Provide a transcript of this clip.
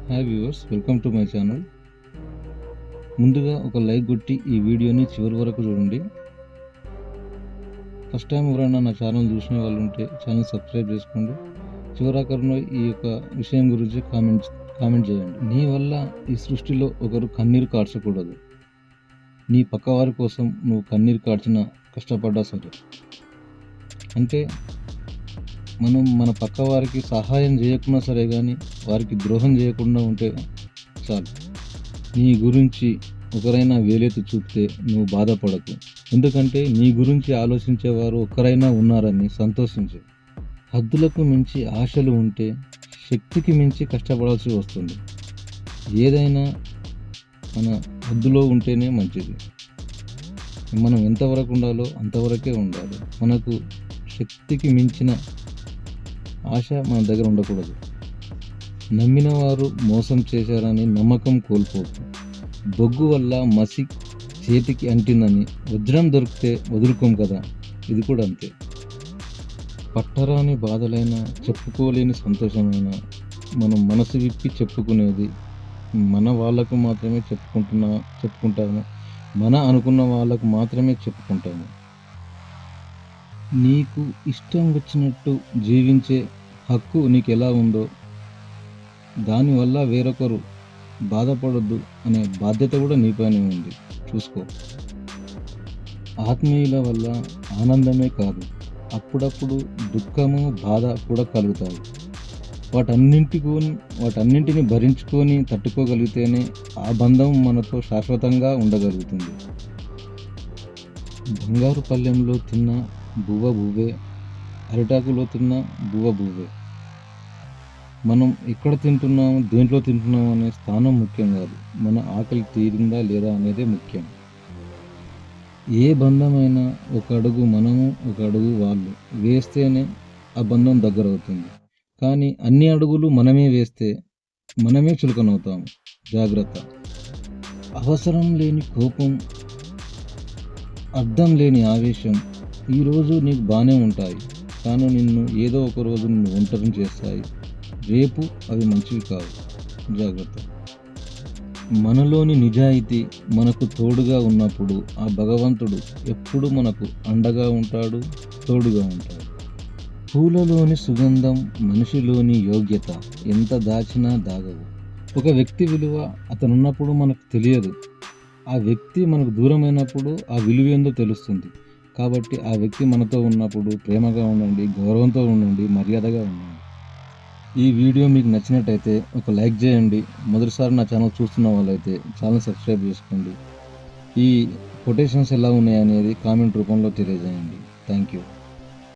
Hi viewers, welcome to my channel. ముందుగా ఒక like కొట్టి ఈ వీడియోని చివరి వరకు చూడండి. ఫస్ట్ టైం ఎవరైనా నా ఛానల్ చూసిన వాళ్ళు ఉంటే ఛానల్ సబ్స్క్రైబ్ చేసుకోండి. చివరాఖరులో ఈ యొక్క విషయం గురించి కామెంట్ చేయండి. నీ వల్ల ఈ సృష్టిలో ఒకరు కన్నీరు కార్చకూడదు. నీ పక్కవారి కోసం నువ్వు కన్నీరు కార్చినా కష్టపడ్డా సరే. అంటే మనం మన పక్క వారికి సహాయం చేయకుండా సరే, కానీ వారికి ద్రోహం చేయకుండా ఉంటే చాలు. నీ గురించి ఒకరైనా వేలెత్తి చూపితే నువ్వు బాధపడకు. ఎందుకంటే నీ గురించి ఆలోచించేవారు ఒకరైనా ఉన్నారని సంతోషించు. హద్దులకు మించి ఆశలు ఉంటే శక్తికి మించి కష్టపడాల్సి వస్తుంది. ఏదైనా మన హద్దులో ఉంటేనే మంచిది. మనం ఎంతవరకు ఉండాలో అంతవరకే ఉండాలి. మనకు శక్తికి మించిన ఆశ మన దగ్గర ఉండకూడదు. నమ్మిన వారు మోసం చేశారని నమ్మకం కోల్పోకు. బొగ్గు వల్ల మసి చేతికి అంటిందని వజ్రం దొరికితే వదులుకోం కదా, ఇది కూడా అంతే. పట్టరాని బాధలైనా చెప్పుకోలేని సంతోషమైన మనం మనసు విప్పి చెప్పుకునేది మన వాళ్ళకు మాత్రమే చెప్పుకుంటాము. మన అనుకున్న వాళ్ళకు మాత్రమే చెప్పుకుంటాము. నీకు ఇష్టం వచ్చినట్టు జీవించే హక్కు నీకు ఎలా ఉందో, దానివల్ల వేరొకరు బాధపడొద్దు అనే బాధ్యత కూడా నీపైనే ఉంది. చూసుకో. ఆత్మీయుల వల్ల ఆనందమే కాదు, అప్పుడప్పుడు దుఃఖము, బాధ కూడా కలుగుతాయి. వాటన్నింటిని భరించుకొని తట్టుకోగలిగితేనే ఆ బంధం మనతో శాశ్వతంగా ఉండగలుగుతుంది. బంగారు పళ్ళెంలో తిన్న బువ్వ బువ్వే, అరిటాకులో తిన్న బువ్వ బువ్వే. మనం ఎక్కడ తింటున్నాము, దేంట్లో తింటున్నాము అనే స్థానం ముఖ్యం కాదు, మన ఆకలి తీరిందా లేదా అనేదే ముఖ్యం. ఏ బంధమైనా ఒక అడుగు మనము, ఒక అడుగు వాళ్ళు వేస్తేనే ఆ బంధం దగ్గర అవుతుంది. కానీ అన్ని అడుగులు మనమే వేస్తే మనమే చులకనవుతాము. జాగ్రత్త. అవసరం లేని కోపం, అర్థం లేని ఆవేశం ఈరోజు నీకు బాగానే ఉంటాయి, కానీ నిన్ను ఏదో ఒక రోజు నిన్ను ఒంటరిని చేస్తాయి. రేపు అవి మంచివి కావు. జాగ్రత్త. మనలోని నిజాయితీ మనకు తోడుగా ఉన్నప్పుడు ఆ భగవంతుడు ఎప్పుడు మనకు అండగా ఉంటాడు, తోడుగా ఉంటాడు. పూలలోని సుగంధం, మనిషిలోని యోగ్యత ఎంత దాచినా దాగవు. ఒక వ్యక్తి విలువ అతనున్నప్పుడు మనకు తెలియదు, ఆ వ్యక్తి మనకు దూరమైనప్పుడు ఆ విలువ ఏందో తెలుస్తుంది. కాబట్టి ఆ వ్యక్తి మనతో ఉన్నప్పుడు ప్రేమగా ఉండండి, గౌరవంతో ఉండండి, మర్యాదగా ఉండండి. ఈ వీడియో మీకు నచ్చినట్టయితే ఒక లైక్ చేయండి. మొదటిసారి నా ఛానల్ చూస్తున్న వాళ్ళైతే ఛానల్ సబ్స్క్రైబ్ చేసుకోండి. ఈ కొటేషన్స్ ఎలా ఉన్నాయనేది కామెంట్ రూపంలో తెలియజేయండి. Thank you.